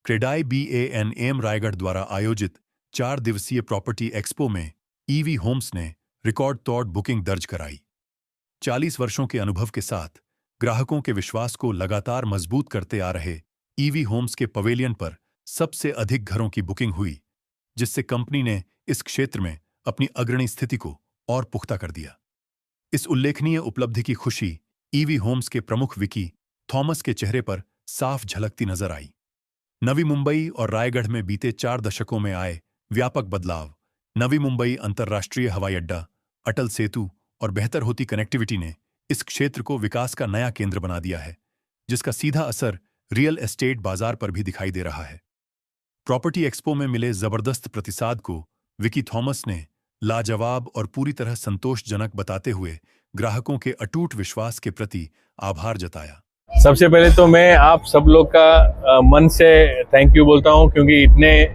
CREDAI BANAM Raigarh द्वारा आयोजित 4 दिवसीय प्रॉपर्टी एक्सपो में ईवी होम्स ने रिकॉर्ड तोड़ बुकिंग दर्ज कराई। 40 वर्षों के अनुभव के साथ ग्राहकों के विश्वास को लगातार मजबूत करते आ रहे ईवी होम्स के पवेलियन पर सबसे अधिक घरों की बुकिंग हुई, जिससे कंपनी ने इस क्षेत्र में अपनी अग्रणी स्थिति को और पुख्ता कर दिया। इस उल्लेखनीय उपलब्धि की खुशी ईवी होम्स के प्रमुख विकी थॉमस के चेहरे पर साफ झलकती नजर आई। नवी मुंबई और रायगढ़ में बीते 4 दशकों में आए व्यापक बदलाव, नवी मुंबई अंतर्राष्ट्रीय हवाई अड्डा, अटल सेतु और बेहतर होती कनेक्टिविटी ने इस क्षेत्र को विकास का नया केंद्र बना दिया है, जिसका सीधा असर रियल एस्टेट बाजार पर भी दिखाई दे रहा है। प्रॉपर्टी एक्सपो में मिले जबरदस्त प्रतिसाद को विकी थॉमस ने लाजवाब और पूरी तरह संतोषजनक बताते हुए ग्राहकों के अटूट विश्वास के प्रति आभार जताया। सबसे पहले तो मैं आप सब लोग का मन से थैंक यू बोलता हूं, क्योंकि इतने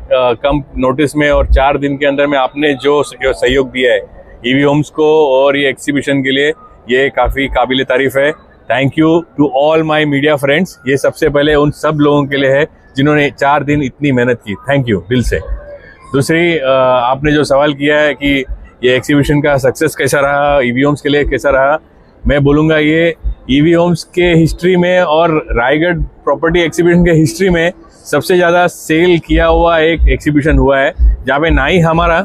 कम नोटिस में और 4 दिन के अंदर में आपने जो सहयोग दिया है ईवी होम्स को और ये एग्जीबिशन के लिए, ये काफ़ी काबिल तारीफ है। Thank you to all my media friends. ये सबसे पहले उन सब लोगों के लिए है जिन्होंने 4 दिन इतनी मेहनत की। थैंक यू दिल से। दूसरी, आपने जो सवाल किया है कि ये एग्जीबिशन का सक्सेस कैसा रहा, ईवी होम्स के लिए कैसा रहा, मैं बोलूँगा ये ईवी होम्स के हिस्ट्री में और रायगढ़ प्रॉपर्टी एक्जीबिशन के हिस्ट्री में सबसे ज़्यादा सेल किया हुआ एक एक्जीबिशन हुआ है, जहाँ पे ना ही हमारा,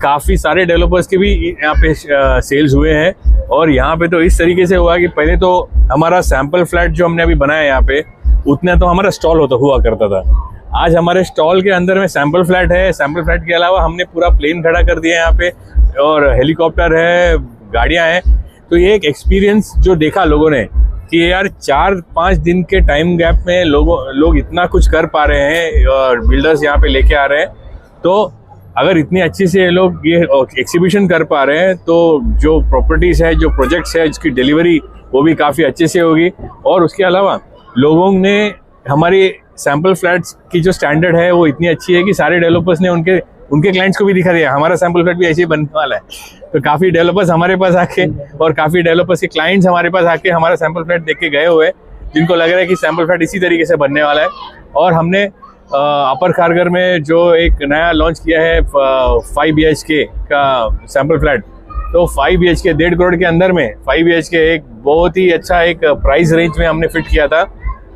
काफ़ी सारे डेवलपर्स के भी यहाँ पे सेल्स हुए हैं। और यहाँ पे तो इस तरीके से हुआ कि पहले तो हमारा सैम्पल फ्लैट जो हमने अभी बनाया यहाँ पे, उतना तो हमारा स्टॉल हुआ करता था। आज हमारे स्टॉल के अंदर में सैम्पल फ्लैट है। सैम्पल फ्लैट के अलावा हमने पूरा प्लेन खड़ा कर दिया है यहाँ पे, और हेलीकॉप्टर है, गाड़ियाँ हैं। तो ये एक एक्सपीरियंस जो देखा लोगों ने कि यार 4-5 दिन के टाइम गैप में लोग इतना कुछ कर पा रहे हैं और बिल्डर्स यहाँ पे लेके आ रहे हैं। तो अगर इतनी अच्छी से ये लोग ये एक्सिबिशन कर पा रहे हैं, तो जो प्रॉपर्टीज है, जो प्रोजेक्ट्स है, जिसकी डिलीवरी वो भी काफ़ी अच्छे से होगी। और उसके अलावा लोगों ने हमारी सैम्पल फ्लैट्स की जो स्टैंडर्ड है वो इतनी अच्छी है कि सारे डेवलपर्स ने उनके क्लाइंट्स को भी दिखा दिया हमारा सैम्पल फ्लैट भी ऐसे ही बनने वाला है। तो काफ़ी डेवलपर्स हमारे पास आके और काफ़ी डेवलपर्स के क्लाइंट्स हमारे पास आके हमारा सैम्पल फ्लैट देख के गए हुए, जिनको लग रहा है कि सैम्पल फ्लैट इसी तरीके से बनने वाला है। और हमने अपर खारगर में जो एक नया लॉन्च किया है 5 BHK का सैम्पल फ्लैट, तो 5 BHK 1.5 करोड़ के अंदर में 5 BHK एक बहुत ही अच्छा एक प्राइस रेंज में हमने फिट किया था।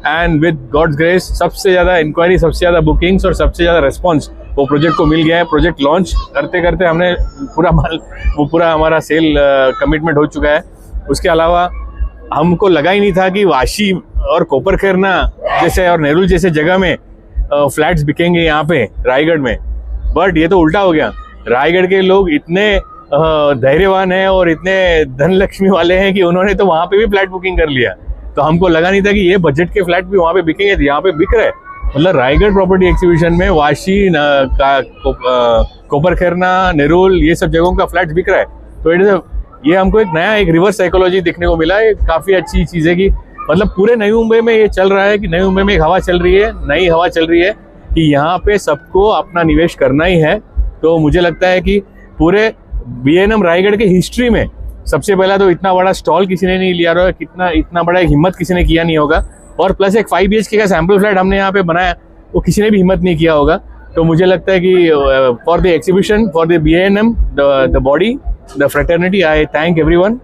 एंड विद गॉड्स ग्रेस सबसे ज़्यादा इंक्वायरी, सबसे ज़्यादा बुकिंग्स और सबसे ज़्यादा रिस्पॉन्स वो प्रोजेक्ट को मिल गया है। प्रोजेक्ट लॉन्च करते करते हमने पूरा हमारा सेल कमिटमेंट हो चुका है। उसके अलावा हमको लगा ही नहीं था कि वाशी और कोपरखेरना जैसे और नेरुल जैसे जगह में फ्लैट्स बिकेंगे यहाँ पे रायगढ़ में, बट ये तो उल्टा हो गया। रायगढ़ के लोग इतने धैर्यवान हैं और इतने धनलक्ष्मी वाले हैं कि उन्होंने तो वहाँ पे भी फ्लैट बुकिंग कर लिया। तो हमको लगा नहीं था कि ये बजट के फ्लैट भी वहाँ पे बिकेंगे, यहाँ पे बिक रहे। मतलब रायगढ़ प्रॉपर्टी एक्जीबिशन में वाशी, कोपरखेरना, नेरुल, ये सब जगहों का फ्लैट बिक रहा है। तो ये हमको एक नया एक रिवर्स साइकोलॉजी देखने को मिला। ये काफ़ी अच्छी चीज़ है कि मतलब पूरे नई मुंबई में ये चल रहा है कि नई मुंबई में एक हवा चल रही है, नई हवा चल रही है कि यहाँ पे सबको अपना निवेश करना ही है। तो मुझे लगता है कि पूरे BANM रायगढ़ के हिस्ट्री में सबसे पहला तो इतना बड़ा स्टॉल किसी ने नहीं लिया होगा, इतना बड़ा एक हिम्मत किसी ने किया नहीं होगा। और प्लस एक 5 BHK का सैम्पल फ्लैट हमने यहाँ पे बनाया, वो किसी ने भी हिम्मत नहीं किया होगा। तो मुझे लगता है कि for the exhibition, for the BANM, the body, the fraternity, I thank everyone.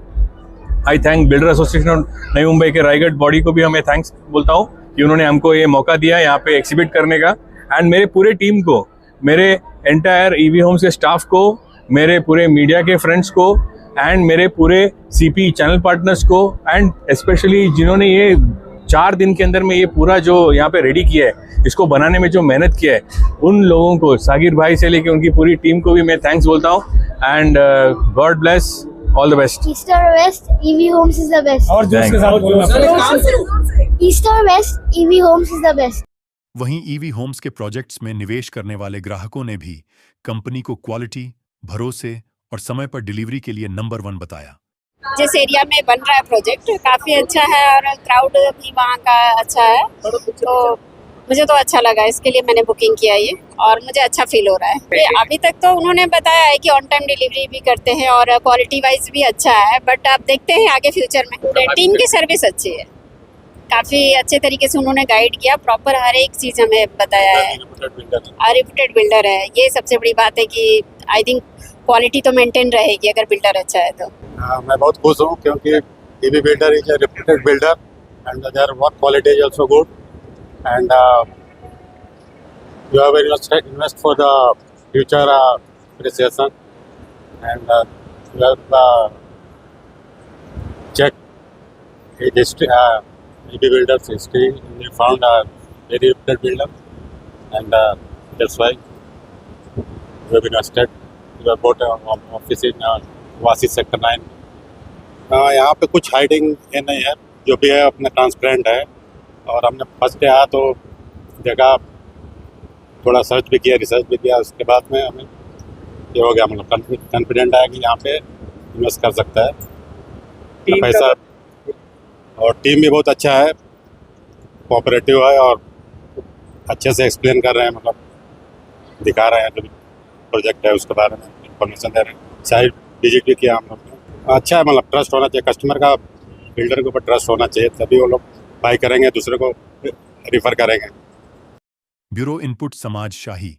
I thank builder association of नई मुंबई के रायगढ़ बॉडी को भी हमें थैंक्स बोलता हूँ कि उन्होंने हमको ये मौका दिया यहाँ पे एक्सिबिट करने का। एंड मेरे पूरे टीम को, मेरे एंटायर ईवी होम्स के स्टाफ को, मेरे पूरे मीडिया के फ्रेंड्स को एंड मेरे पूरे CP चैनल पार्टनर्स को, एंड स्पेशली जिन्होंने ये 4 दिन के अंदर में ये पूरा जो यहाँ पे रेडी किया है, इसको बनाने में जो मेहनत किया है, उन लोगों को, सागिर भाई से लेके उनकी पूरी टीम को भी मैं थैंक्स बोलता हूँ। And God bless, all the best. East or west EV Homes is the best. और जो उसके साथ east or west EV Homes is the best. वहीं ईवी होम्स के प्रोजेक्ट्स में निवेश करने वाले ग्राहकों ने भी कंपनी को क्वालिटी, भरोसे और समय पर डिलीवरी के लिए नंबर 1 बताया। जिस एरिया में बन रहा है प्रोजेक्ट काफी अच्छा है और क्राउड भी वहाँ का अच्छा है, तो मुझे तो अच्छा लगा, इसके लिए मैंने बुकिंग किया ये और मुझे अच्छा फील हो रहा है। अभी तक तो उन्होंने बताया है कि ऑन टाइम डिलीवरी भी करते हैं और क्वालिटी वाइज भी अच्छा है, बट अब देखते हैं आगे फ्यूचर में। टीम की सर्विस अच्छी है। काफी अच्छे तरीके से उन्होंने गाइड किया, प्रॉपर हर एक चीज हमें बताया है। रिप्यूटेड बिल्डर है, ये सबसे बड़ी बात है कि आई थिंक क्वालिटी तो मेंटेन रहेगी अगर बिल्डर अच्छा है तो। मैं बहुत खुश हूँ क्योंकि EV builder is a reputed builder and their work quality is also good and you have invest for the future appreciation and you have check his history, EV builder's history. You found a very reputed builder and that's why you have invested. You have bought an office in वासी sector 9. यहाँ पे कुछ hiding है नहीं है, जो भी है अपना ट्रांसपेरेंट है। और हमने फर्स्ट डे आया तो देखा, थोड़ा सर्च भी किया, रिसर्च भी किया, उसके बाद में हमें ये हो गया, मतलब कॉन्फिडेंट आया कि यहाँ पे इन्वेस्ट कर सकता है पैसा। और टीम भी बहुत अच्छा है, कोऑपरेटिव है और अच्छे से एक्सप्लेन कर रहे हैं, मतलब दिखा रहे हैं जो प्रोजेक्ट है उसके बारे में इन्फॉर्मेशन दे रहे हैं। साइट विजिट भी किया हम लोग ने। अच्छा है, मतलब ट्रस्ट होना चाहिए, कस्टमर का बिल्डर के ऊपर ट्रस्ट होना चाहिए, तभी वो लोग बाई करेंगे, दूसरे को रिफ़र करेंगे। ब्यूरो इनपुट समाज शाही।